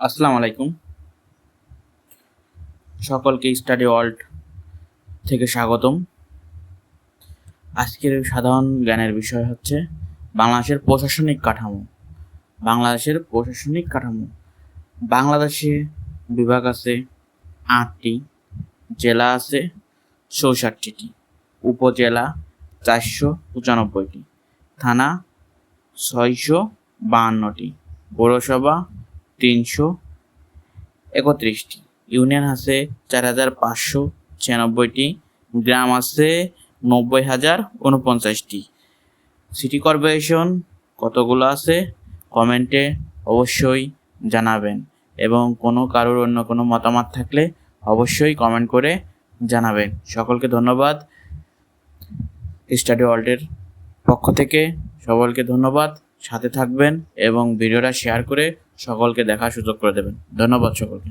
আসসালামু আলাইকুম। সকলকে স্টাডি ওয়ার্ল্ড থেকে স্বাগতম। আজকের সাধারণ জ্ঞানের বিষয় হচ্ছে বাংলাদেশের প্রশাসনিক কাঠামো। বাংলাদেশে বিভাগ আছে ৮টি, জেলা আছে ৬৪টি, উপজেলা ৪৯৫টি, থানা ৬৫২টি, পৌরসভা ৩৩১টি, ইউনিয়ন আছে ৪৫৯৬টি, গ্রাম আছে ৯০,০৪৯টি। সিটি কর্পোরেশন কতগুলো আছে কমেন্টে অবশ্যই জানাবেন, এবং কারোর অন্য কোনো মতামত থাকলে অবশ্যই কমেন্ট করে জানাবেন। সকলকে ধন্যবাদ। স্টাডি ওয়ার্ল্ডের পক্ষ থেকে সকলকে ধন্যবাদ। সাথে থাকবেন এবং ভিডিওটা শেয়ার করে সকলকে দেখার সুযোগ করে দেবেন। ধন্যবাদ সকলকে।